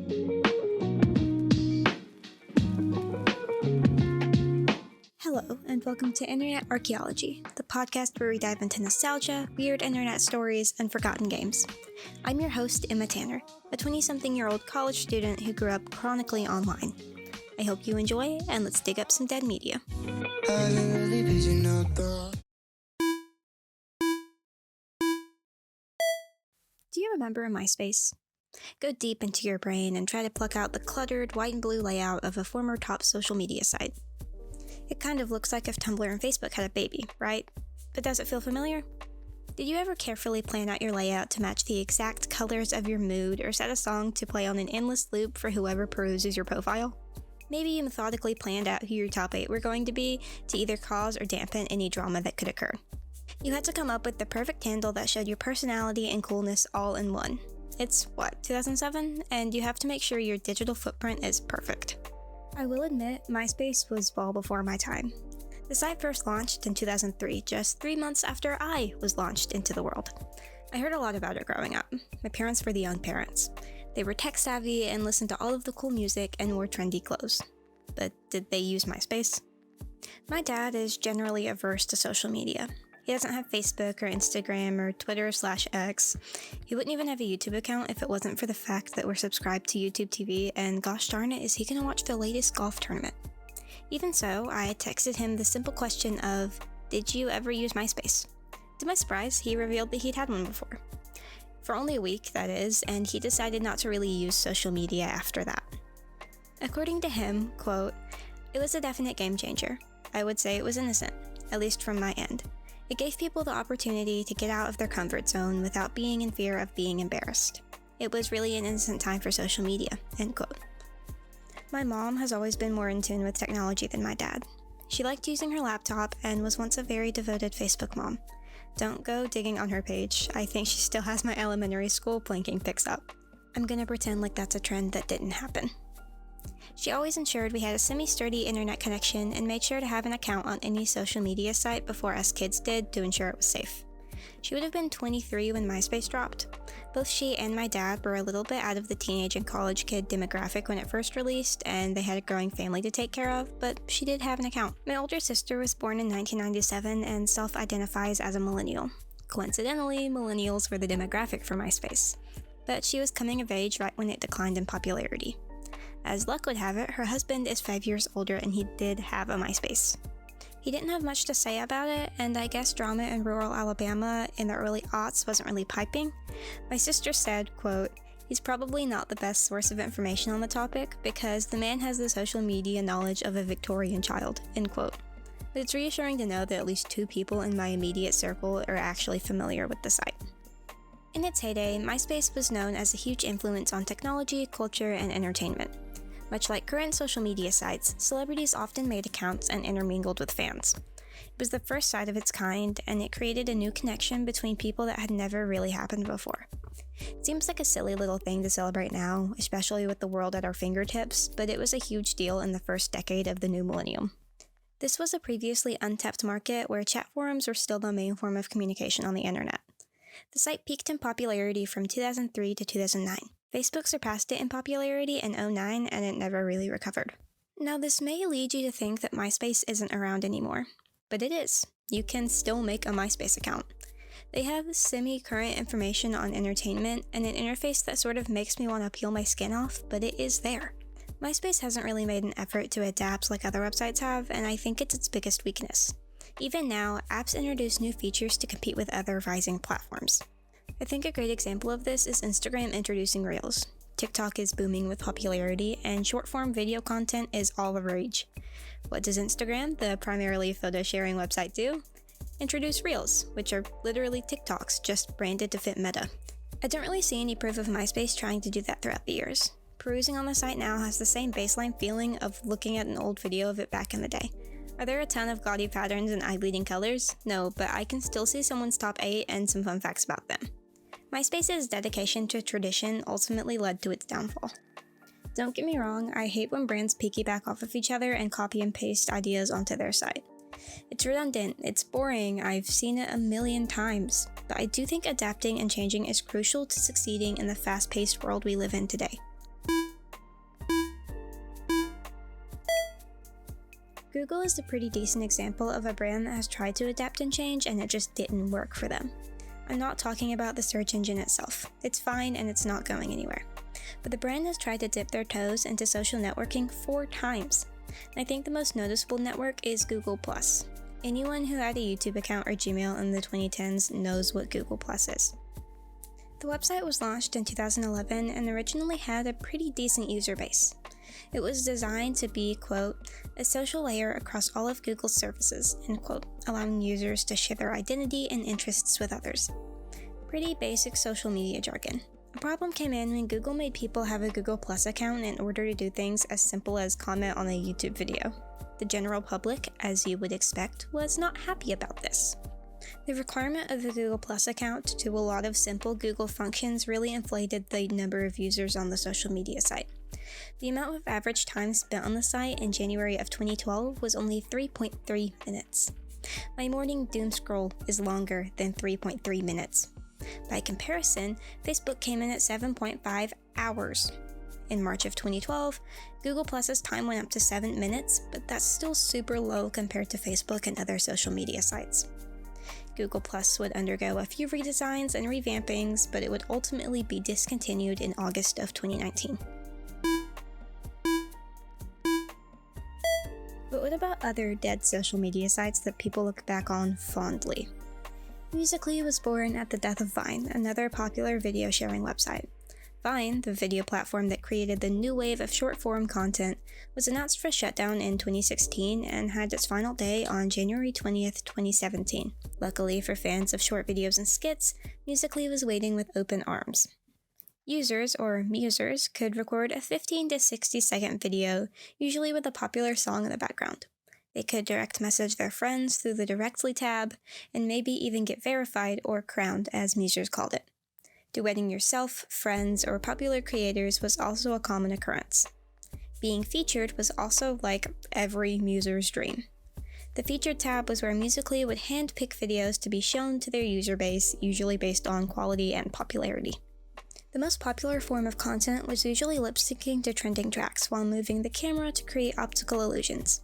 Hello, and welcome to Internet Archaeology, the podcast where we dive into nostalgia, weird internet stories, and forgotten games. I'm your host, Emma Tanner, a 20-something-year-old college student who grew up chronically online. I hope you enjoy, and let's dig up some dead media. Do you remember MySpace? Go deep into your brain and try to pluck out the cluttered white and blue layout of a former top social media site. It kind of looks like if Tumblr and Facebook had a baby, right? But does it feel familiar? Did you ever carefully plan out your layout to match the exact colors of your mood or set a song to play on an endless loop for whoever peruses your profile? Maybe you methodically planned out who your top 8 were going to be to either cause or dampen any drama that could occur. You had to come up with the perfect handle that showed your personality and coolness all in one. It's, 2007? And you have to make sure your digital footprint is perfect. I will admit, MySpace was well before my time. The site first launched in 2003, just 3 months after I was launched into the world. I heard a lot about it growing up. My parents were the young parents. They were tech-savvy and listened to all of the cool music and wore trendy clothes. But did they use MySpace? My dad is generally averse to social media. He doesn't have Facebook or Instagram or Twitter/X. He wouldn't even have a YouTube account if it wasn't for the fact that we're subscribed to YouTube TV, and gosh darn it, is he gonna watch the latest golf tournament? Even so, I texted him the simple question of, did you ever use MySpace? To my surprise, he revealed that he'd had one before. For only a week, that is, and he decided not to really use social media after that. According to him, quote, "It was a definite game changer. I would say it was innocent, at least from my end. It gave people the opportunity to get out of their comfort zone without being in fear of being embarrassed. It was really an innocent time for social media," end quote. My mom has always been more in tune with technology than my dad. She liked using her laptop and was once a very devoted Facebook mom. Don't go digging on her page. I think she still has my elementary school planking pics up. I'm gonna pretend like that's a trend that didn't happen. She always ensured we had a semi-sturdy internet connection and made sure to have an account on any social media site before us kids did to ensure it was safe. She would have been 23 when MySpace dropped. Both she and my dad were a little bit out of the teenage and college kid demographic when it first released, and they had a growing family to take care of, but she did have an account. My older sister was born in 1997 and self-identifies as a millennial. Coincidentally, millennials were the demographic for MySpace. But she was coming of age right when it declined in popularity. As luck would have it, her husband is 5 years older and he did have a MySpace. He didn't have much to say about it, and I guess drama in rural Alabama in the early aughts wasn't really piping. My sister said, quote, "He's probably not the best source of information on the topic because the man has the social media knowledge of a Victorian child," end quote. But it's reassuring to know that at least 2 people in my immediate circle are actually familiar with the site. In its heyday, MySpace was known as a huge influence on technology, culture, and entertainment. Much like current social media sites, celebrities often made accounts and intermingled with fans. It was the first site of its kind, and it created a new connection between people that had never really happened before. It seems like a silly little thing to celebrate now, especially with the world at our fingertips, but it was a huge deal in the first decade of the new millennium. This was a previously untapped market where chat forums were still the main form of communication on the internet. The site peaked in popularity from 2003 to 2009. Facebook surpassed it in popularity in 2009, and it never really recovered. Now, this may lead you to think that MySpace isn't around anymore, but it is. You can still make a MySpace account. They have semi-current information on entertainment and an interface that sort of makes me want to peel my skin off, but it is there. MySpace hasn't really made an effort to adapt like other websites have, and I think it's its biggest weakness. Even now, apps introduce new features to compete with other rising platforms. I think a great example of this is Instagram introducing Reels. TikTok is booming with popularity, and short-form video content is all the rage. What does Instagram, the primarily photo-sharing website, do? Introduce Reels, which are literally TikToks, just branded to fit Meta. I don't really see any proof of MySpace trying to do that throughout the years. Perusing on the site now has the same baseline feeling of looking at an old video of it back in the day. Are there a ton of gaudy patterns and eye-bleeding colors? No, but I can still see someone's top 8 and some fun facts about them. MySpace's dedication to tradition ultimately led to its downfall. Don't get me wrong, I hate when brands piggyback off of each other and copy and paste ideas onto their site. It's redundant, it's boring, I've seen it a million times, but I do think adapting and changing is crucial to succeeding in the fast-paced world we live in today. Google is a pretty decent example of a brand that has tried to adapt and change and it just didn't work for them. I'm not talking about the search engine itself. It's fine and it's not going anywhere. But the brand has tried to dip their toes into social networking 4 times. And I think the most noticeable network is Google+. Anyone who had a YouTube account or Gmail in the 2010s knows what Google+ is. The website was launched in 2011 and originally had a pretty decent user base. It was designed to be, quote, a social layer across all of Google's services, end quote, allowing users to share their identity and interests with others. Pretty basic social media jargon. A problem came in when Google made people have a Google Plus account in order to do things as simple as comment on a YouTube video. The general public, as you would expect, was not happy about this. The requirement of a Google Plus account to do a lot of simple Google functions really inflated the number of users on the social media site. The amount of average time spent on the site in January of 2012 was only 3.3 minutes. My morning doom scroll is longer than 3.3 minutes. By comparison, Facebook came in at 7.5 hours. In March of 2012, Google Plus's time went up to 7 minutes, but that's still super low compared to Facebook and other social media sites. Google Plus would undergo a few redesigns and revampings, but it would ultimately be discontinued in August of 2019. But what about other dead social media sites that people look back on fondly? Musical.ly was born at the death of Vine, another popular video sharing website. Vine, the video platform that created the new wave of short-form content, was announced for shutdown in 2016 and had its final day on January 20th, 2017. Luckily for fans of short videos and skits, Musical.ly was waiting with open arms. Users, or musers, could record a 15 to 60 second video, usually with a popular song in the background. They could direct message their friends through the Directly tab, and maybe even get verified or crowned, as musers called it. Duetting yourself, friends, or popular creators was also a common occurrence. Being featured was also like every muser's dream. The featured tab was where Musical.ly would hand-pick videos to be shown to their user base, usually based on quality and popularity. The most popular form of content was usually lip-syncing to trending tracks while moving the camera to create optical illusions.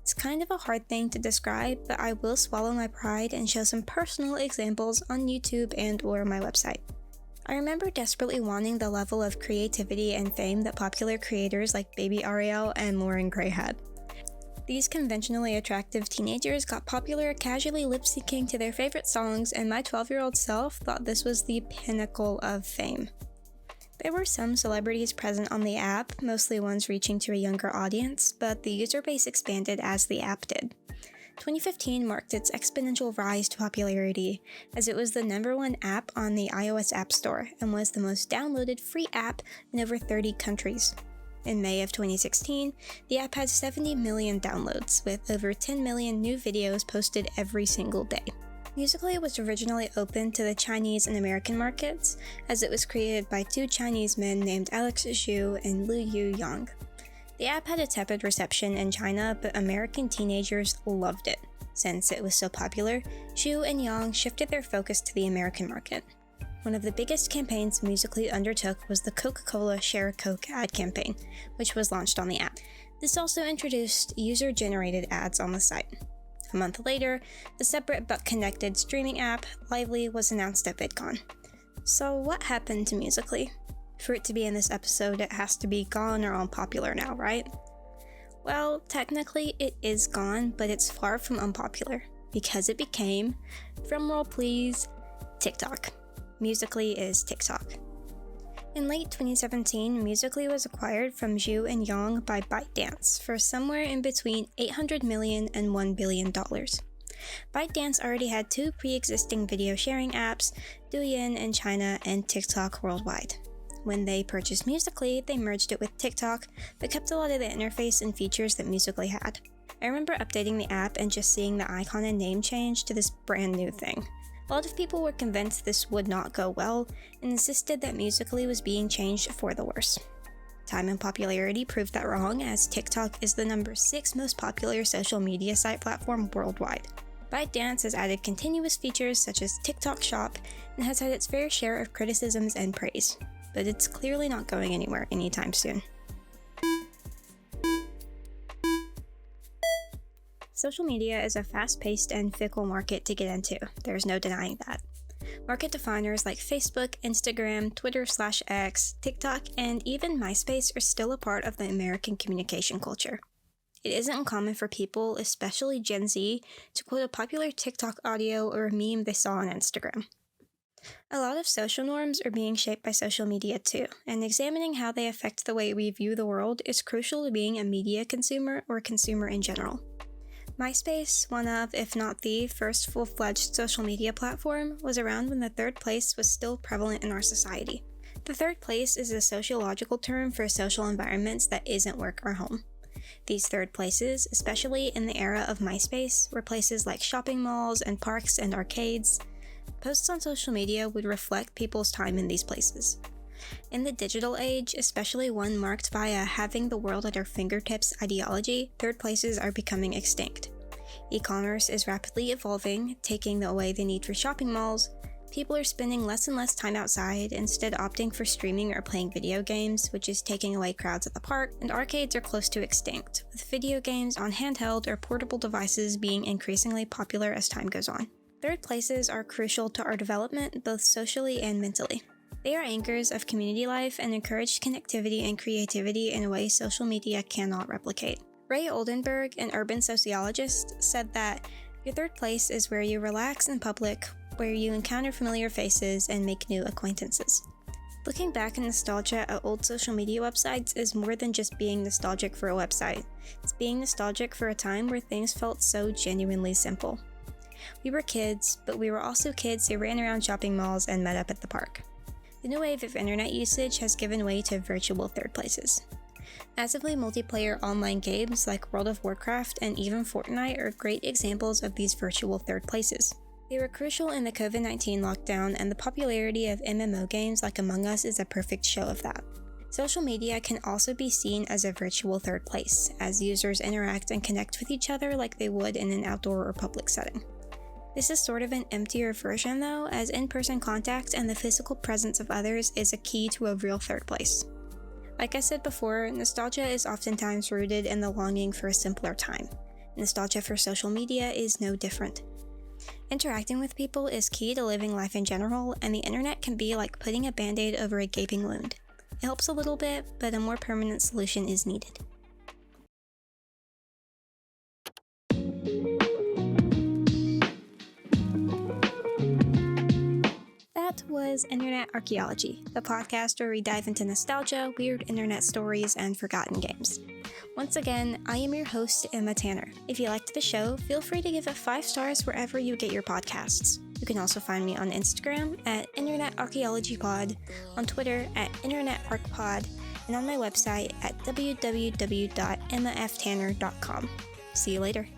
It's kind of a hard thing to describe, but I will swallow my pride and show some personal examples on YouTube and/or my website. I remember desperately wanting the level of creativity and fame that popular creators like Baby Ariel and Lauren Gray had. These conventionally attractive teenagers got popular casually lip-syncing to their favorite songs, and my 12-year-old self thought this was the pinnacle of fame. There were some celebrities present on the app, mostly ones reaching to a younger audience, but the user base expanded as the app did. 2015 marked its exponential rise to popularity, as it was the #1 app on the iOS App Store and was the most downloaded free app in over 30 countries. In May of 2016, the app had 70 million downloads, with over 10 million new videos posted every single day. Musical.ly was originally open to the Chinese and American markets, as it was created by 2 Chinese men named Alex Zhu and Lu Yu Yang. The app had a tepid reception in China, but American teenagers loved it. Since it was so popular, Zhu and Yang shifted their focus to the American market. One of the biggest campaigns Musical.ly undertook was the Coca-Cola Share Coke ad campaign, which was launched on the app. This also introduced user-generated ads on the site. A month later, the separate but connected streaming app, Lively, was announced at VidCon. So what happened to Musical.ly? For it to be in this episode, it has to be gone or unpopular now, right? Well, technically it is gone, but it's far from unpopular, because it became, drumroll please, TikTok. Musical.ly is TikTok. In late 2017, Musical.ly was acquired from Zhu and Yang by ByteDance for somewhere in between $800 million and $1 billion. ByteDance already had 2 pre-existing video sharing apps, Douyin in China and TikTok worldwide. When they purchased Musical.ly, they merged it with TikTok, but kept a lot of the interface and features that Musical.ly had. I remember updating the app and just seeing the icon and name change to this brand new thing. A lot of people were convinced this would not go well, and insisted that Musical.ly was being changed for the worse. Time and popularity proved that wrong, as TikTok is the 6 most popular social media site platform worldwide. ByteDance has added continuous features such as TikTok Shop, and has had its fair share of criticisms and praise, but it's clearly not going anywhere anytime soon. Social media is a fast-paced and fickle market to get into. There's no denying that. Market definers like Facebook, Instagram, Twitter/X, TikTok, and even MySpace are still a part of the American communication culture. It isn't uncommon for people, especially Gen Z, to quote a popular TikTok audio or a meme they saw on Instagram. A lot of social norms are being shaped by social media too, and examining how they affect the way we view the world is crucial to being a media consumer or consumer in general. MySpace, one of, if not the, first full-fledged social media platform, was around when the third place was still prevalent in our society. The third place is a sociological term for social environments that isn't work or home. These third places, especially in the era of MySpace, were places like shopping malls and parks and arcades. Posts on social media would reflect people's time in these places. In the digital age, especially one marked by a having the world at our fingertips ideology, third places are becoming extinct. E-commerce is rapidly evolving, taking away the need for shopping malls. People are spending less and less time outside, instead opting for streaming or playing video games, which is taking away crowds at the park, and arcades are close to extinct, with video games on handheld or portable devices being increasingly popular as time goes on. Third places are crucial to our development, both socially and mentally. They are anchors of community life and encourage connectivity and creativity in a way social media cannot replicate. Ray Oldenburg, an urban sociologist, said that your third place is where you relax in public, where you encounter familiar faces and make new acquaintances. Looking back in nostalgia at old social media websites is more than just being nostalgic for a website. It's being nostalgic for a time where things felt so genuinely simple. We were kids, but we were also kids who ran around shopping malls and met up at the park. The new wave of internet usage has given way to virtual third places. Massively multiplayer online games like World of Warcraft and even Fortnite are great examples of these virtual third places. They were crucial in the COVID-19 lockdown, and the popularity of MMO games like Among Us is a perfect show of that. Social media can also be seen as a virtual third place, as users interact and connect with each other like they would in an outdoor or public setting. This is sort of an emptier version though, as in-person contact and the physical presence of others is a key to a real third place. Like I said before, nostalgia is oftentimes rooted in the longing for a simpler time. Nostalgia for social media is no different. Interacting with people is key to living life in general, and the internet can be like putting a band-aid over a gaping wound. It helps a little bit, but a more permanent solution is needed. That was Internet Archaeology, the podcast where we dive into nostalgia, weird internet stories, and forgotten games. Once again, I am your host, Emma Tanner. If you liked the show, feel free to give it 5 stars wherever you get your podcasts. You can also find me on Instagram at Internet Archaeology Pod, on Twitter at Internet Arc Pod, and on my website at www.emmaftanner.com. See you later.